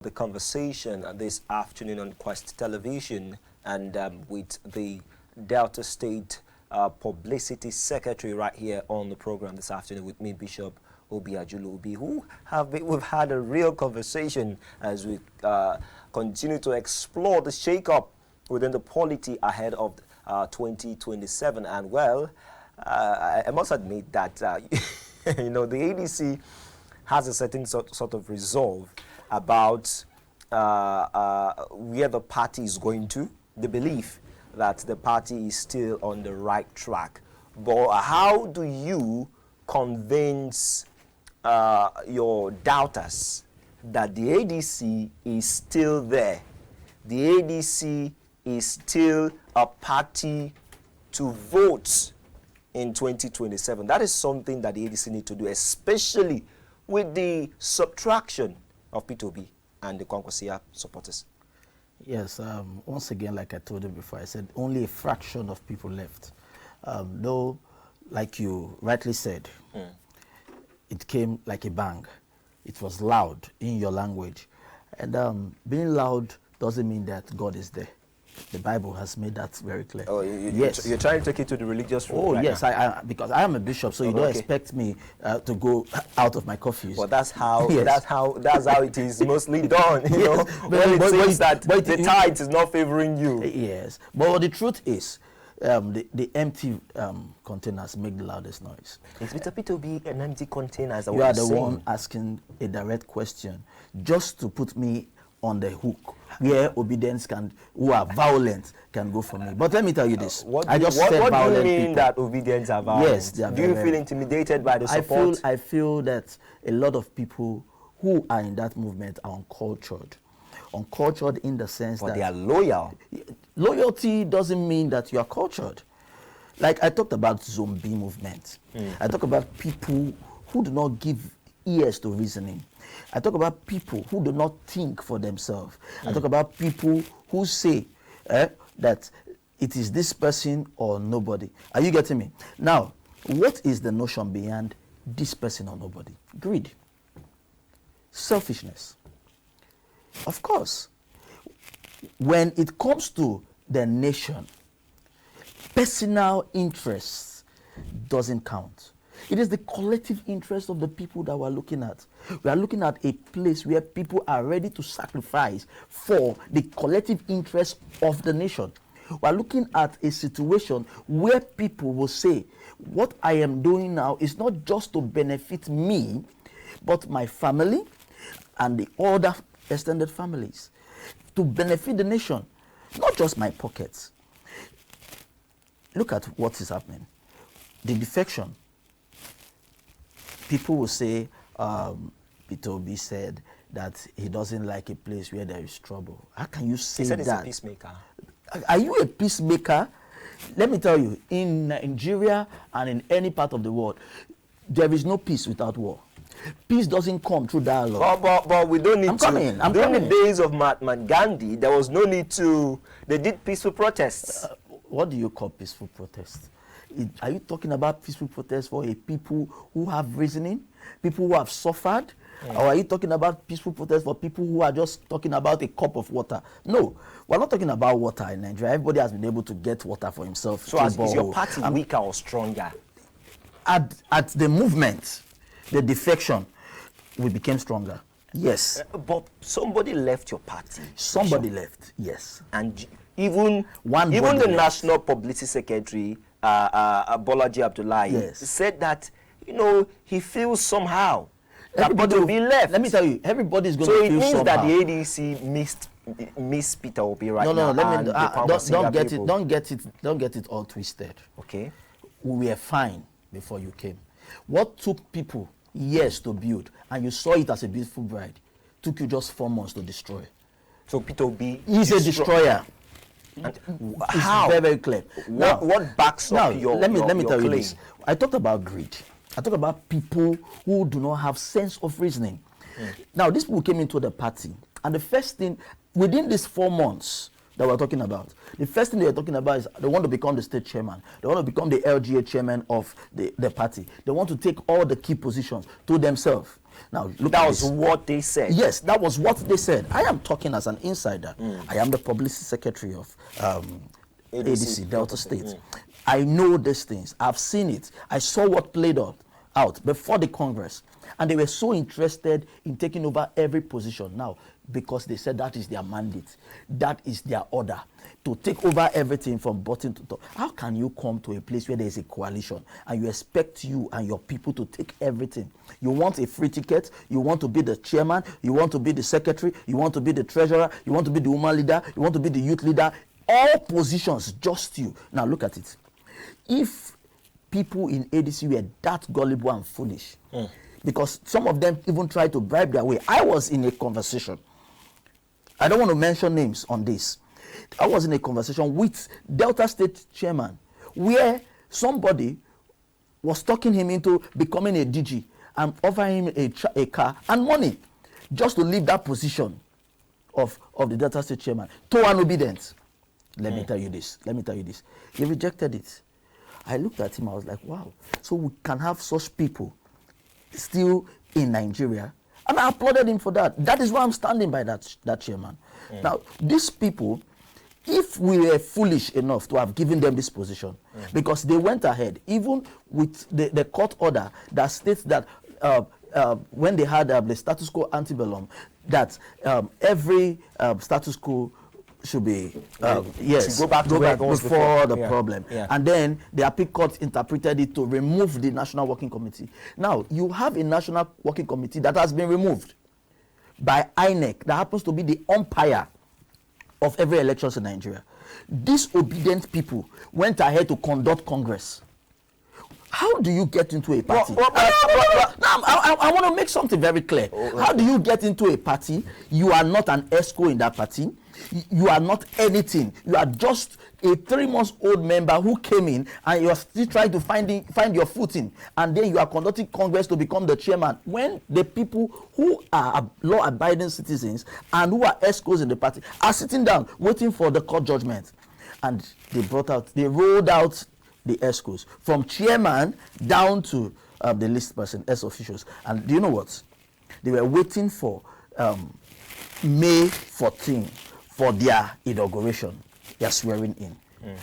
The conversation this afternoon on Quest Television and with the Delta State Publicity Secretary right here on the program this afternoon with me, Bishop Obi, who we've had a real conversation as we continue to explore the shake-up within the polity ahead of 2027. And well, I must admit that you know, the ADC has a certain sort of resolve about where the party is going to, the belief that the party is still on the right track. But how do you convince your doubters that the ADC is still there? The ADC is still a party to vote in 2027. That is something that the ADC need to do, especially with the subtraction of P2B and the Kwankwasia supporters. Yes, once again, like I told you before, I said only a fraction of people left. Though, like you rightly said, it came like a bang. It was loud in your language. And being loud doesn't mean that God is there. The Bible has made that very clear. Oh, yes. You're trying to take it to the religious route. Oh, right yes, now. because I am a bishop, so you don't expect me to go out of my curfews. But that's how Yes. that's how it is mostly done. You know, when it seems that the tide is not favoring you. Yes, but the truth is, the empty containers make the loudest noise. Is Mr. P2B an empty container? You are the one asking a direct question, just to put me on the hook, where Obidents who are violent can go for me. But let me tell you this. What do you mean that Obidents are violent? Yes, they are. Do you feel intimidated by the support? I feel that a lot of people who are in that movement are uncultured. Uncultured in the sense that they are loyal. Loyalty doesn't mean that you are cultured. Like I talked about zombie movement. I talk about people who do not give ears to reasoning. I talk about people who do not think for themselves. I talk about people who say that it is this person or nobody. Are you getting me? Now, what is the notion behind this person or nobody? Greed. Selfishness. Of course, when it comes to the nation, personal interests doesn't count. It is the collective interest of the people that we're looking at. We are looking at a place where people are ready to sacrifice for the collective interest of the nation. We are looking at a situation where people will say, what I am doing now is not just to benefit me, but my family and the other extended families, to benefit the nation, not just my pockets. Look at what is happening. The defection. People will say, P2B said that he doesn't like a place where there is trouble. How can you say that? He said he's a peacemaker. Are you a peacemaker? Let me tell you, in Nigeria and in any part of the world, there is no peace without war. Peace doesn't come through dialogue. But we don't need I'm During coming. the days of Mahatma Gandhi, there was no need to. They did peaceful protests. What do you call peaceful protests? Are you talking about peaceful protests for a people who have reasoning, people who have suffered? Or are you talking about peaceful protests for people who are just talking about a cup of water? No, we're not talking about water in Nigeria. Everybody has been able to get water for himself. So is your party weaker or stronger? At the movement, the defection, we became stronger. Yes. But somebody left your party. Somebody left, yes. And even the National Publicity Secretary, Bolaji Abdullahi, said that, you know, he feels somehow everybody will be left. Let me tell you, everybody's going to feel somehow. So it means that the ADC missed Peter Obi right now. Don't get it all twisted. Okay. We were fine before you came. What took people years to build, and you saw it as a beautiful bride, took you just 4 months to destroy. So Peter Obi is a destroyer. And how? It's very, very clear. What backs up your let me tell claim? you this. I talked about greed. I talked about people who do not have sense of reasoning. Now, these people came into the party, and the first thing, within these 4 months that we're talking about, the first thing they're talking about is they want to become the state chairman. They want to become the LGA chairman of the party. They want to take all the key positions to themselves. Now, look That at was this. what they said. Yes, that was what they said. I am talking as an insider. I am the publicity secretary of ADC Delta State. I know these things. I've seen it. I saw what played out before the Congress. And they were so interested in taking over every position now because they said that is their mandate. That is their order, to take over everything from bottom to top. How can you come to a place where there is a coalition and you expect you and your people to take everything? You want a free ticket, you want to be the chairman, you want to be the secretary, you want to be the treasurer, you want to be the woman leader, you want to be the youth leader, all positions, just you. Now look at it. If people in ADC were that gullible and foolish, because some of them even tried to bribe their way. I was in a conversation. I don't want to mention names on this. I was in a conversation with Delta State chairman where somebody was talking him into becoming a DG and offering him a car and money just to leave that position of the Delta State chairman to an Obidents. Let me tell you this. He rejected it. I looked at him. I was like, wow. So we can have such people still in Nigeria, and I applauded him for that. That is why I'm standing by that chairman. Now, these people, if we were foolish enough to have given them this position, because they went ahead, even with the court order that states that when they had the status quo antebellum, that every status quo should be go back before the problem. And then the appeal court interpreted it to remove the National Working Committee. Now you have a National Working Committee that has been removed by INEC, that happens to be the umpire of every elections in Nigeria. These obedient people went ahead to conduct Congress. How do you get into a party? I want to make something very clear. How do you get into a party? You are not an ESCO in that party. You are not anything. You are just a 3-month-old member who came in and you are still trying to find your footing. And then you are conducting Congress to become the chairman. When the people who are law-abiding citizens and who are ESCOs in the party are sitting down waiting for the court judgment. And they rolled out the ESCOs from chairman down to the list person, S officials. And do you know what? They were waiting for May 14 for their inauguration, their swearing in.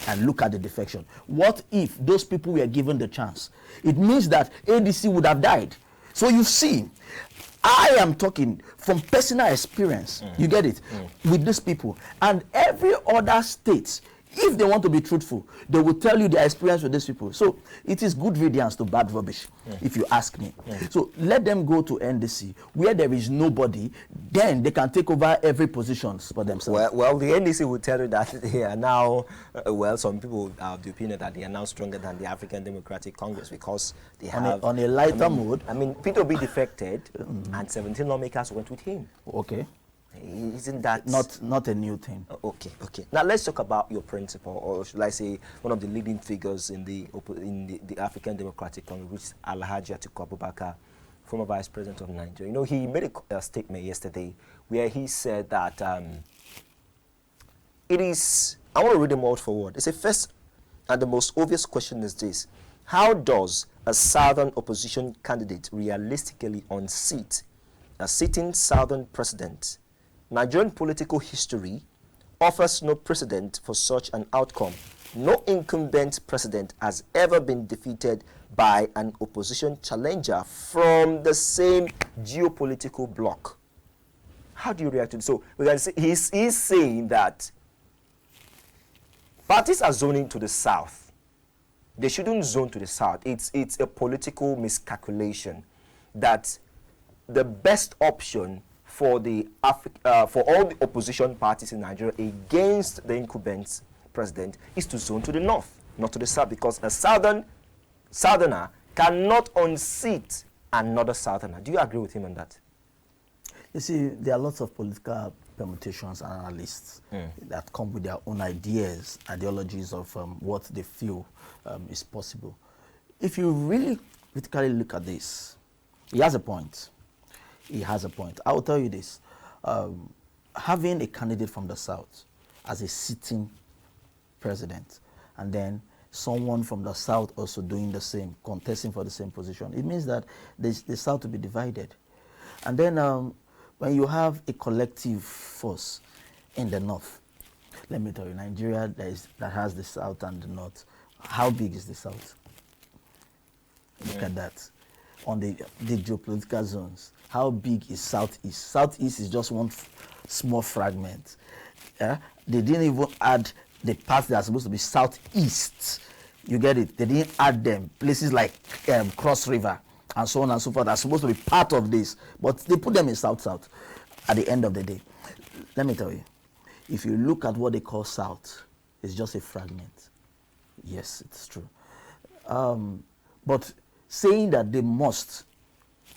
And look at the defection. What if those people were given the chance? It means that ADC would have died. So you see, I am talking from personal experience, you get it, with these people. And every other state, if they want to be truthful, they will tell you their experience with these people. So it is good riddance to bad rubbish, if you ask me. So let them go to NDC, where there is nobody, then they can take over every position for themselves. Well, the NDC will tell you that they are now, some people have the opinion that they are now stronger than the African Democratic Congress because they have... On a lighter mode. I mean, Peter Obi defected and 17 lawmakers went with him. Okay. Isn't that not a new thing? Okay. Now let's talk about your principal, or should I say, one of the leading figures in the African Democratic Congress, which is Alhaji Atiku Abubakar, former Vice President of Nigeria. You know, he made a statement yesterday where he said that it is. I want to read them word for word. It's a first and the most obvious question is this: how does a southern opposition candidate realistically unseat a sitting southern president? Nigerian political history offers no precedent for such an outcome. No incumbent president has ever been defeated by an opposition challenger from the same geopolitical bloc. How do you react to this? So we can say he's saying that parties are zoning to the south. They shouldn't zone to the south. It's a political miscalculation that the best option for for all the opposition parties in Nigeria against the incumbent president is to zone to the north, not to the south, because a southerner cannot unseat another southerner. Do you agree with him on that? You see, there are lots of political permutations and analysts that come with their own ideologies of what they feel is possible. If you really critically look at this, he has a point. I will tell you this. Having a candidate from the south as a sitting president, and then someone from the south also doing the same, contesting for the same position, it means that the south will be divided. And then when you have a collective force in the north, let me tell you, Nigeria that has the south and the north, how big is the south? Look at that. On the geopolitical zones, how big is southeast? Southeast is just one small fragment. They didn't even add the parts that are supposed to be southeast. You get it? They didn't add them. Places like Cross River and so on and so forth are supposed to be part of this, but they put them in south-south at the end of the day. Let me tell you, if you look at what they call south, it's just a fragment. Yes, it's true. But saying that they must,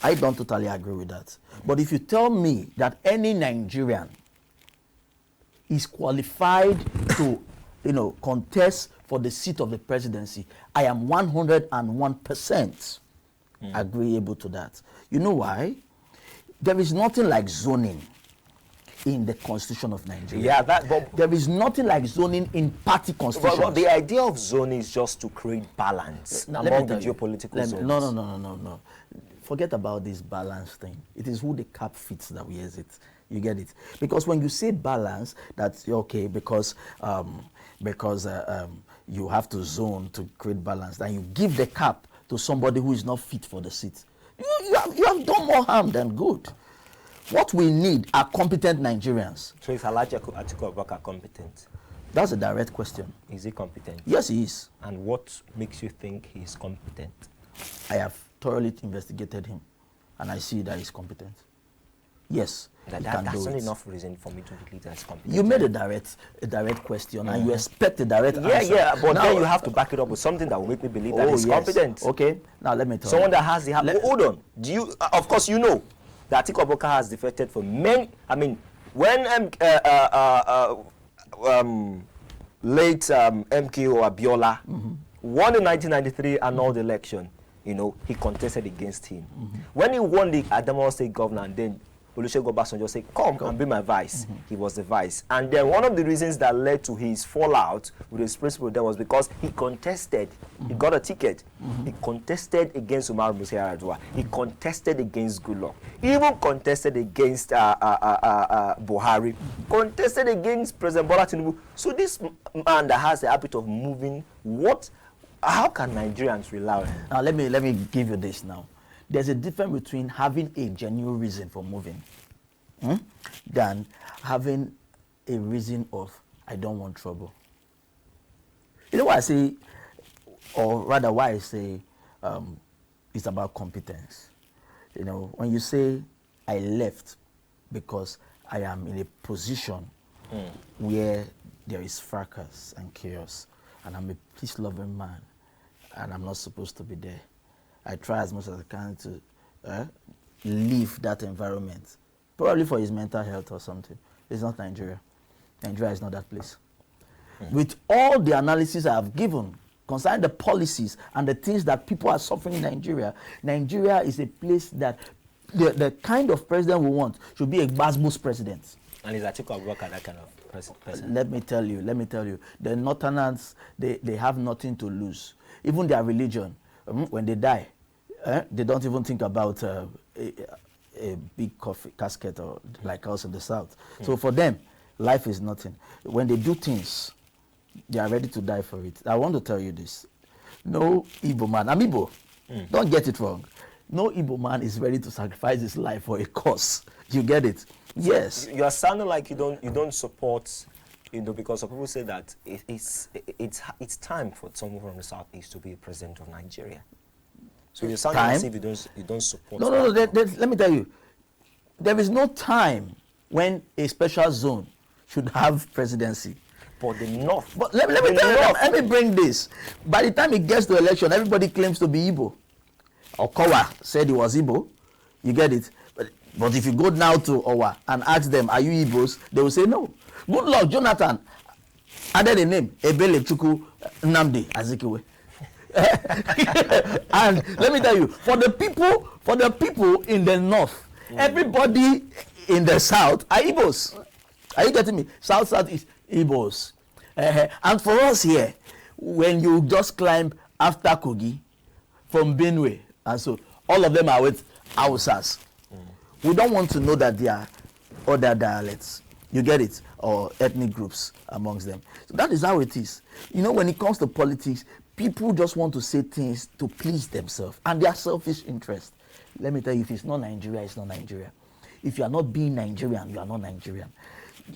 I don't totally agree with that. But if you tell me that any Nigerian is qualified to, contest for the seat of the presidency, I am 101% agreeable to that. You know why? There is nothing like zoning in the Constitution of Nigeria. Yeah, but there is nothing like zoning in party constitutions. But the idea of zoning is just to create balance among the geopolitical zones. No. Forget about this balance thing. It is who the cap fits that wears it. You get it? Because when you say balance, that's okay because you have to zone to create balance. Then you give the cap to somebody who is not fit for the seat. You have done more harm than good. What we need are competent Nigerians. So is Alhaji Atiku Abubakar competent? That's a direct question. Is he competent? Yes, he is. And what makes you think he's competent? I have thoroughly investigated him, and I see that he's competent. Yes, that's not enough reason for me to believe that he's competent. You made a direct question, and you expect a direct answer. Yeah, but now, then you have to back it up with something that will make me believe that he's competent. Okay, now let me tell you. Someone that has the... hold on. Do you... of course, you know that Atiku Abubakar has defected for many... I mean, when late MKO Abiola won in 1993 annulled election, he contested against him. When he won the Adamawa State governor, and then Olusegun Obasanjo said, come and be my vice. He was the vice. And then one of the reasons that led to his fallout with his principal there was because he contested. He got a ticket. He contested against Umar Musa Yar'Adua. He contested against Goodluck. He even contested against Buhari. Contested against President Bola Tinubu. So this man that has the habit of moving, how can Nigerians rely on him? Now let me give you this now. There's a difference between having a genuine reason for moving than having a reason of, I don't want trouble. You know what I say, or rather why I say it's about competence. When you say, I left because I am in a position where there is fracas and chaos, and I'm a peace-loving man, and I'm not supposed to be there. I try as much as I can to leave that environment, probably for his mental health or something. It's not Nigeria. Nigeria is not that place. With all the analysis I have given concerning the policies and the things that people are suffering in Nigeria, Nigeria is a place that the kind of president we want should be a Basbos president. And is Atiku Abubakar that kind of person? Let me tell you, the Northerners, they have nothing to lose. Even their religion, when they die, they don't even think about a big casket or like us in the South. So for them, life is nothing. When they do things, they are ready to die for it. I want to tell you this. No Igbo man, I'm Igbo. Don't get it wrong. No Igbo man is ready to sacrifice his life for a cause. You get it? Yes. You are sounding like you don't support, because some people say that it's time for someone from the Southeast to be president of Nigeria. So you're sounding as if you don't support. No. Let me tell you, there is no time when a special zone should have presidency. But the North. But let me tell you, let me bring this. By the time it gets to election, everybody claims to be Igbo. Okowa said he was Igbo. You get it? But if you go now to Owa and ask them, are you Igbos? They will say no. Good luck, Jonathan added a name, Ebele Chukwu Nnamdi Azikiwe. And let me tell you, for the people in the north, everybody in the south are Igbos. Are you getting me? South is Igbos. And for us here, when you just climb after Kogi from Benue, and so all of them are with Hausas. We don't want to know that there are other dialects. You get it? Or ethnic groups amongst them. So that is how it is. You know, when it comes to politics, people just want to say things to please themselves and their selfish interest. Let me tell you, if it's not Nigeria, it's not Nigeria. If you are not being Nigerian, you are not Nigerian.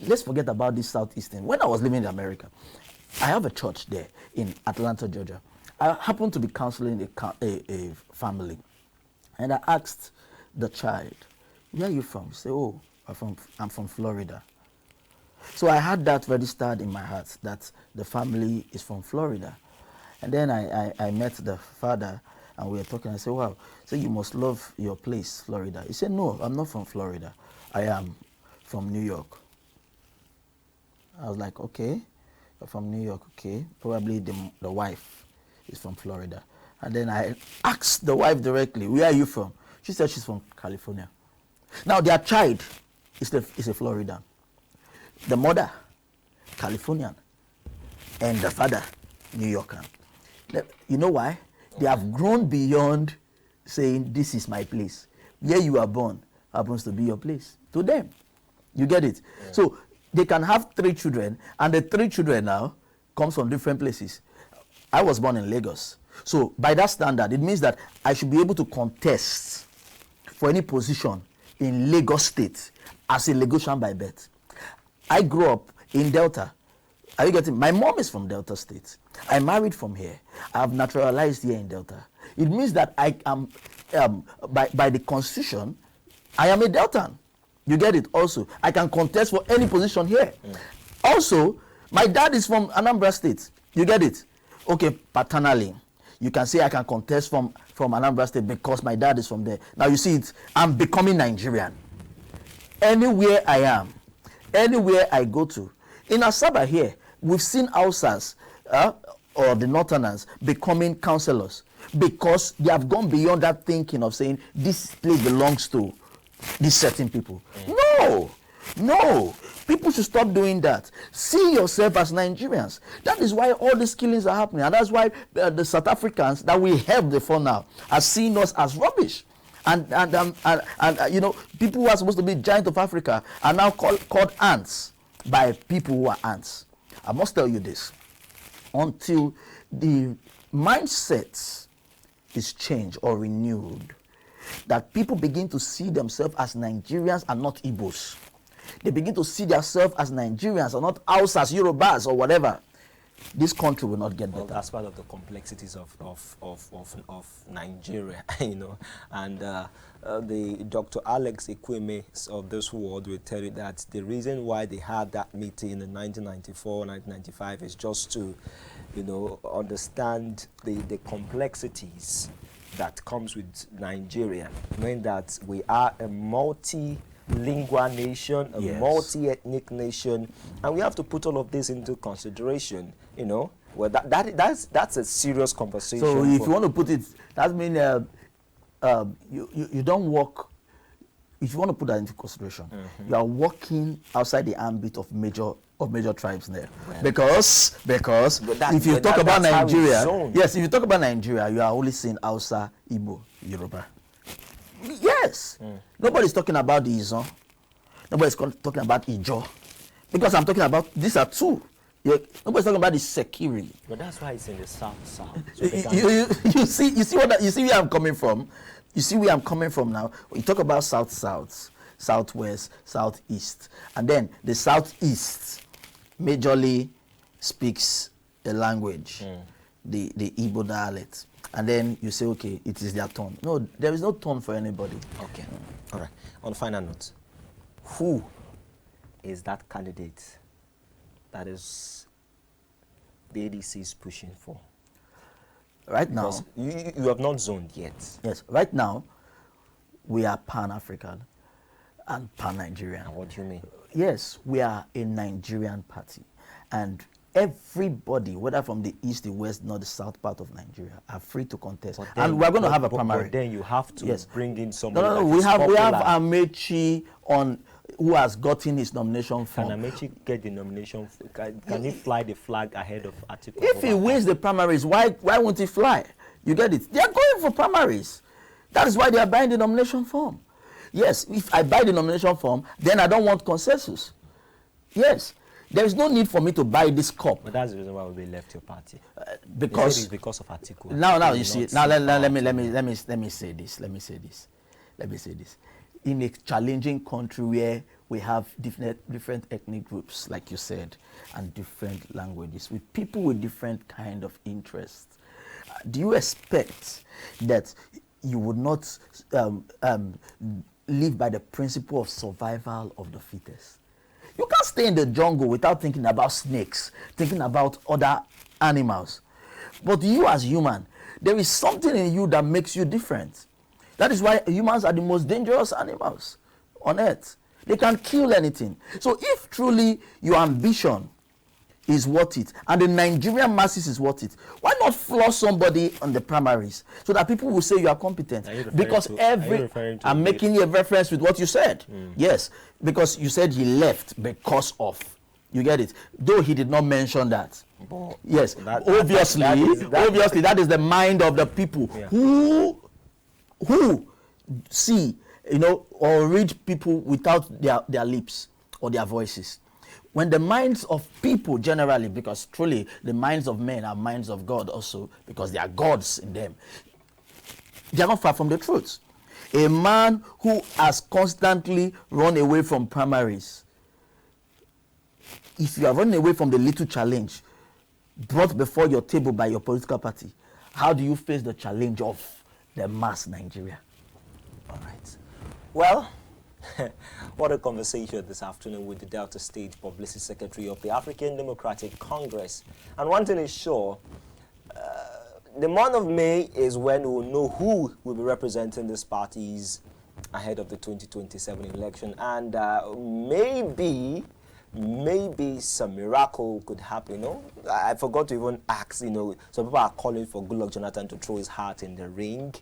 Let's forget about this Southeastern. When I was living in America, I have a church there in Atlanta, Georgia. I happened to be counseling a family, and I asked the child, "Where are you from?" He said, "Oh, I'm from Florida." So I had that registered in my heart that the family is from Florida. And then I met the father, and we were talking. I said, "Wow, so you must love your place, Florida." He said, "No, I'm not from Florida. I am from New York." I was like, "Okay, you're from New York, okay. Probably the wife is from Florida." And then I asked the wife directly, "Where are you from?" She said she's from California. Now their child is a Floridian. The mother, Californian, and the father, New Yorker. You know why? They have grown beyond saying, "This is my place." Where you are born happens to be your place to them. You get it? Yeah. So they can have 3 children, and the 3 children now comes from different places. I was born in Lagos. So by that standard, it means that I should be able to contest for any position in Lagos State as a Lagosian by birth. I grew up in Delta. Are you getting? My mom is from Delta State. I married from here. I have naturalized here in Delta. It means that I am, by the Constitution, I am a Deltan. You get it? Also, I can contest for any position here. Also, my dad is from Anambra State. You get it? Okay, paternally, you can say I can contest from Anambra State because my dad is from there. Now you see it, I'm becoming Nigerian. Anywhere I am, anywhere I go to. In Asaba here, we've seen Hausas or the Northerners becoming councillors because they have gone beyond that thinking of saying this place belongs to these certain people. No. People should stop doing that. See yourself as Nigerians. That is why all these killings are happening. And that's why the South Africans that we help before now are seeing us as rubbish. And you know, people who are supposed to be giant of Africa are now called ants by people who are ants. I must tell you this. Until the mindset is changed or renewed, that people begin to see themselves as Nigerians and not Igbos. They begin to see themselves as Nigerians and not Hausas, Yorubas, or whatever. This country will not get better. Well, that's part of the complexities of Nigeria, you know. And the Dr. Alex Ekweme of this world will tell you that the reason why they had that meeting in 1994, 1995 is just to, you know, understand the complexities that comes with Nigeria, knowing that we are a multi-lingual nation, a multi-ethnic nation, and we have to put all of this into consideration, you know. Well, that's a serious conversation. So if you want to put it, that means you don't work. If you want to put that into consideration, you are working outside the ambit of major tribes there. Well, because if you talk about Nigeria, yes, if you talk about Nigeria, you are only seeing Hausa, Igbo, Yoruba. Yes. Nobody's talking about the Izon. Nobody's talking about Ijo. Because I'm talking about, these are 2. Nobody's talking about the Sekiri. But that's why it's in the south. So you see where I'm coming from. You see where I'm coming from now. You talk about south, southwest, southeast, and then the southeast majorly speaks a language, the Igbo dialect. And then you say, okay, it is their turn. No, there is no turn for anybody. Okay. All right. On a final note, who is that candidate that is the ADC is pushing for? Right now, because you have not zoned yet. Yes, right now, we are Pan-African and Pan-Nigerian. What do you mean? Yes, we are a Nigerian party. And everybody, whether from the east, the west, nor the south part of Nigeria, are free to contest. And we're going to have a primary. But then you have to bring in somebody. No. We have Amechi on, who has gotten his nomination form. Can Amechi get the nomination? Can he fly the flag ahead of Atiku? If he wins the primaries, why won't he fly? You get it? They are going for primaries. That is why they are buying the nomination form. Yes, if I buy the nomination form, then I don't want consensus. Yes, there is no need for me to buy this cup. But that's the reason why we left your party. Because it's because of article. Now you see. Now let me say this. Let me say this. In a challenging country where we have different ethnic groups, like you said, and different languages, with people with different kind of interests, do you expect that you would not live by the principle of survival of the fittest? You can't stay in the jungle without thinking about snakes, thinking about other animals. But you as human, there is something in you that makes you different. That is why humans are the most dangerous animals on earth. They can kill anything. So if truly your ambition is worth it, and the Nigerian masses is worth it, why not floor somebody on the primaries so that people will say you are competent? Because I'm making a reference with what you said. Yes, because you said he left because of. You get it? Though he did not mention that. Yes, obviously that is the mind of the people who see, or read people without their lips or their voices. When the minds of people generally, because truly the minds of men are minds of God also, because there are gods in them, they are not far from the truth. A man who has constantly run away from primaries, if you are running away from the little challenge brought before your table by your political party, how do you face the challenge of the mass Nigeria? All right. Well, what a conversation this afternoon with the Delta State Publicity Secretary of the African Democratic Congress. And one thing is sure, the month of May is when we will know who will be representing these parties ahead of the 2027 election. And maybe some miracle could happen. I forgot to even ask, some people are calling for Goodluck Jonathan to throw his hat in the ring.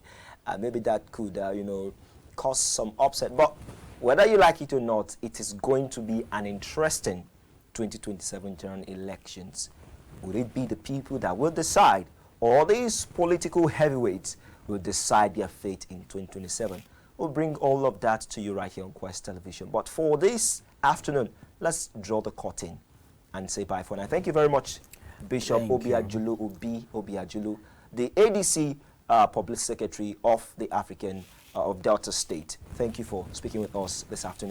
Maybe that could, cause some upset. But whether you like it or not, it is going to be an interesting 2027 general elections. Will it be the people that will decide, or these political heavyweights will decide their fate in 2027? We'll bring all of that to you right here on Quest Television. But for this afternoon, let's draw the curtain and say bye for now. Thank you very much, Bishop Obiajulu, the ADC Public Secretary of the of Delta State. Thank you for speaking with us this afternoon.